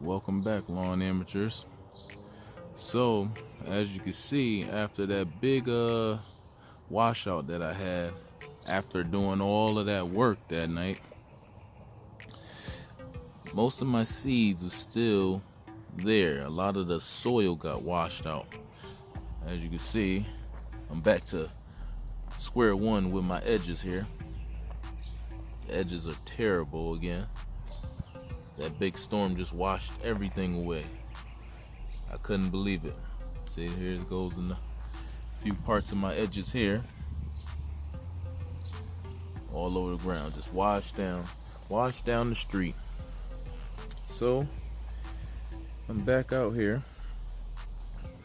Welcome back, lawn amateurs. So, as you can see, after that big washout that I had, after doing all of that work that night, most of my seeds are still there. A lot of the soil got washed out. As you can see, I'm back to square one with my edges here. The edges are terrible again. That big storm just washed everything away. I couldn't believe it. See, here it goes in a few parts of my edges here. All over the ground, just washed down the street. So, I'm back out here.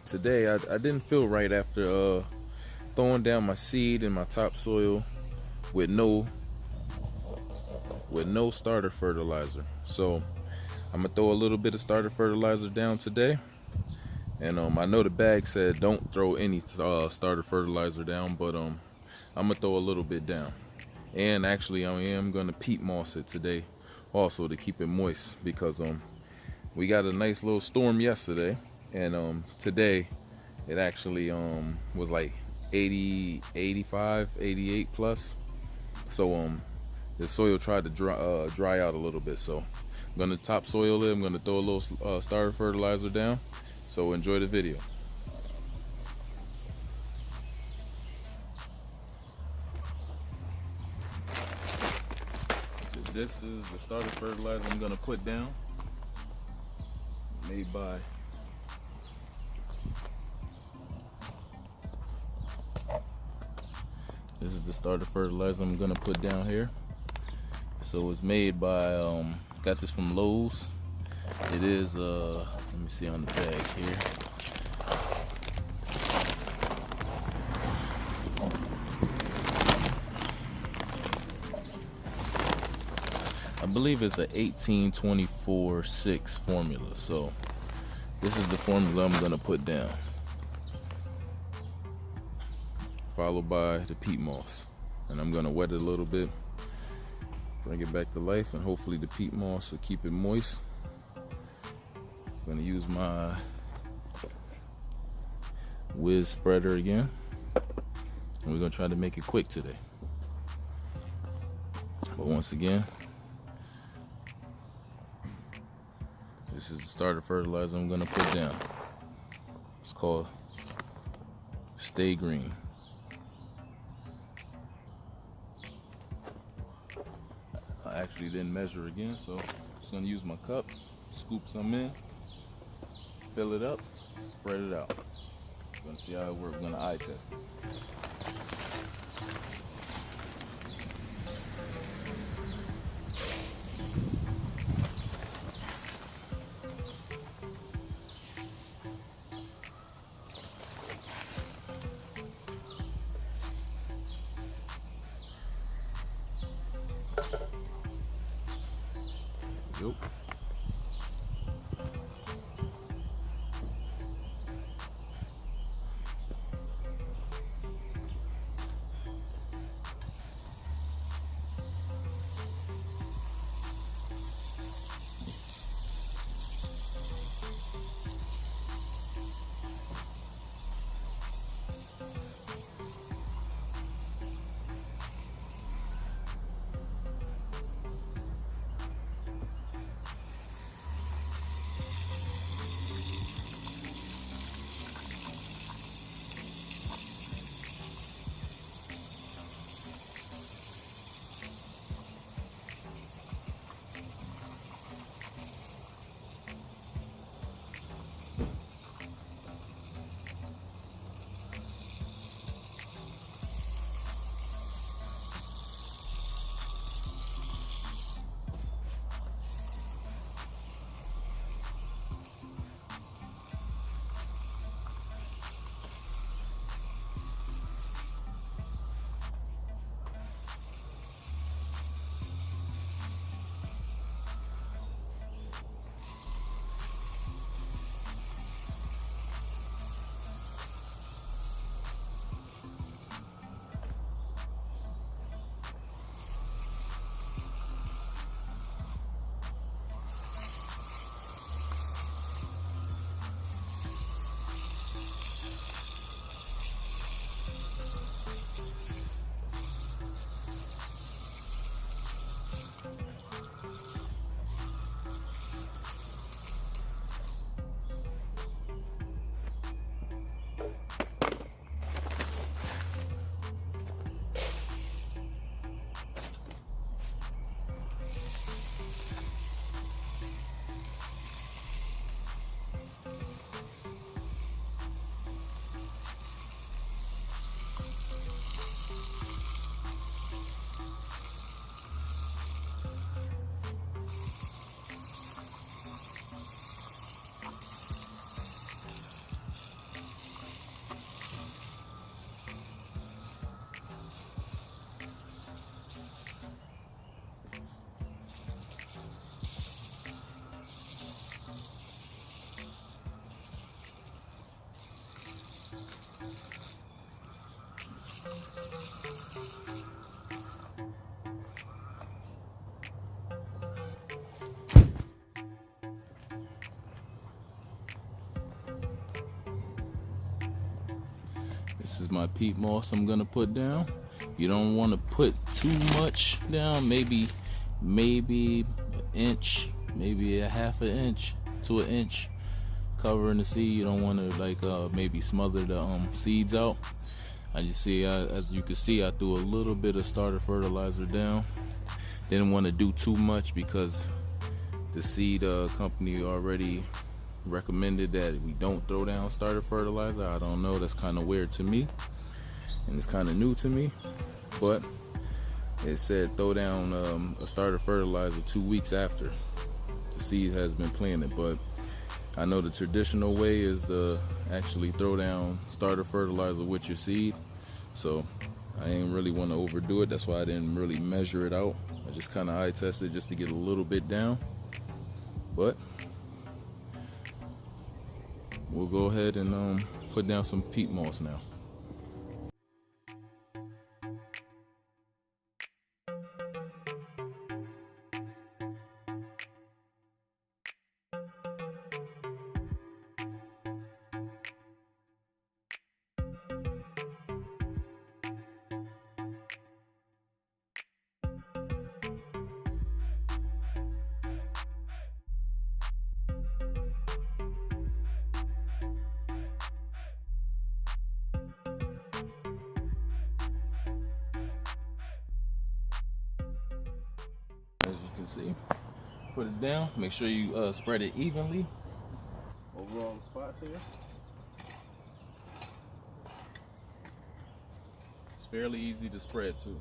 Today, I didn't feel right after throwing down my seed in my topsoil with no starter fertilizer. So I'm gonna throw a little bit of starter fertilizer down today, and I know the bag said don't throw any starter fertilizer down, but I'm gonna throw a little bit down. And actually, I am gonna peat moss it today also to keep it moist, because we got a nice little storm yesterday, and today it actually was like 80, 85, 88 plus. So the soil tried to dry out a little bit, so I'm gonna topsoil it. I'm gonna throw a little starter fertilizer down. So enjoy the video. This is the starter fertilizer I'm gonna put down. Made by This is the starter fertilizer I'm gonna put down here. So it's made by got this from Lowe's. It is let me see on the bag here. I believe it's a 18-24-6 formula. So this is the formula I'm gonna put down, followed by the peat moss, and I'm gonna wet it a little bit, bring it back to life, and hopefully the peat moss will keep it moist. I'm gonna use my whiz spreader again, and we're gonna try to make it quick today. But once again, this is the starter fertilizer I'm gonna put down. It's called Stay Green. I actually didn't measure again, so I'm just gonna use my cup, scoop some in, fill it up, spread it out. We're gonna see how it works. We're gonna eye test it. Nope. This is my peat moss I'm gonna put down. You don't want to put too much down, maybe an inch, maybe a half an inch to an inch covering the seed. You don't want to like maybe smother the seeds out. I just see, as you can see, I threw a little bit of starter fertilizer down. Didn't want to do too much because the seed company already recommended that we don't throw down starter fertilizer. I don't know, that's kind of weird to me, and it's kind of new to me, but it said throw down a starter fertilizer 2 weeks after the seed has been planted. But I know the traditional way is to actually throw down starter fertilizer with your seed, so I ain't really want to overdo it. That's why I didn't really measure it out. I just kind of eye tested just to get a little bit down. But we'll go ahead and put down some peat moss now. As you can see, put it down. Make sure you spread it evenly over all the spots here. It's fairly easy to spread too.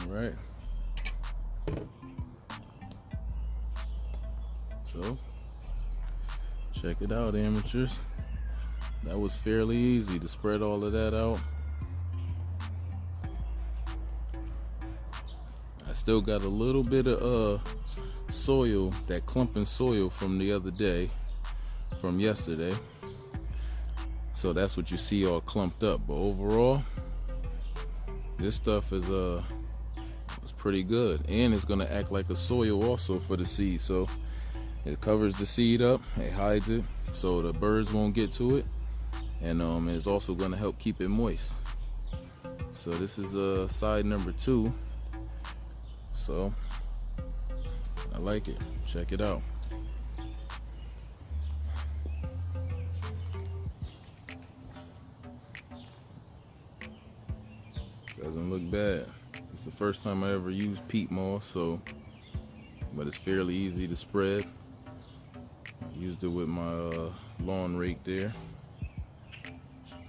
All right. So, check it out, amateurs. That was fairly easy to spread all of that out. I still got a little bit of soil, that clumping soil from the other day, from yesterday. So that's what you see all clumped up. But overall, this stuff is it's pretty good, and it's gonna act like a soil also for the seed. So it covers the seed up, it hides it, so the birds won't get to it, and it's also gonna help keep it moist. So this is side number 2. So I like it. Check it out. Doesn't look bad. It's the first time I ever used peat moss, so, but it's fairly easy to spread. I used it with my lawn rake there.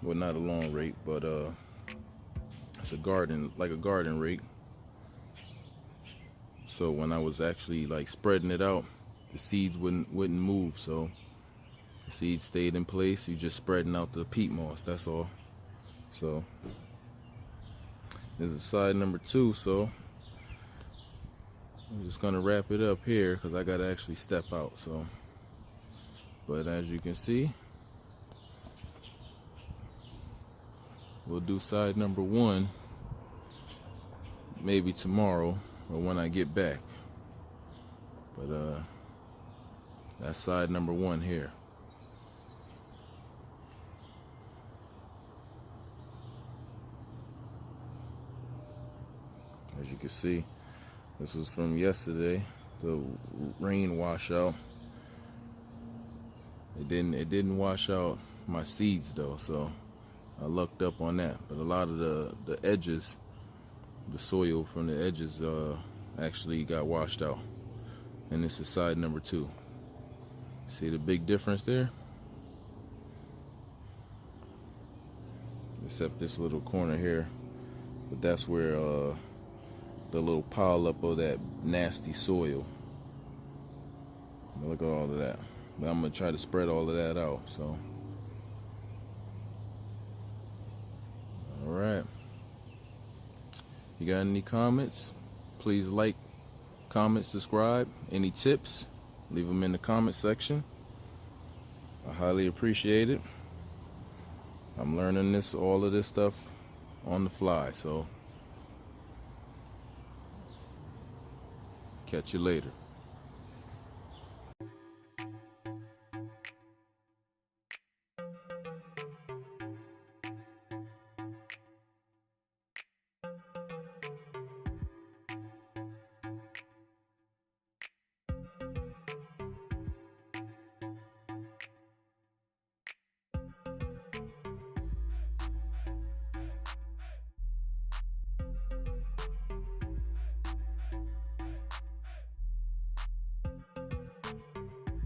Well, not a lawn rake, but it's a garden, like a garden rake. So when I was actually like spreading it out, the seeds wouldn't move, so the seeds stayed in place. You're just spreading out the peat moss, that's all. So this is side number 2, so I'm just gonna wrap it up here because I gotta actually step out. So, but as you can see, we'll do side number 1 maybe tomorrow or when I get back. But that's side number 1 here. As you can see, this was from yesterday, the rain washout. It didn't wash out my seeds though, so I lucked up on that. But a lot of the edges, the soil from the edges actually got washed out. And this is side number 2. See the big difference there? Except this little corner here. But that's where the little pile up of that nasty soil. Look at all of that. But I'm gonna try to spread all of that out. So, all right. You got any comments? Please like, comment, subscribe. Any tips? Leave them in the comment section. I highly appreciate it. I'm learning all of this stuff on the fly. So, catch you later.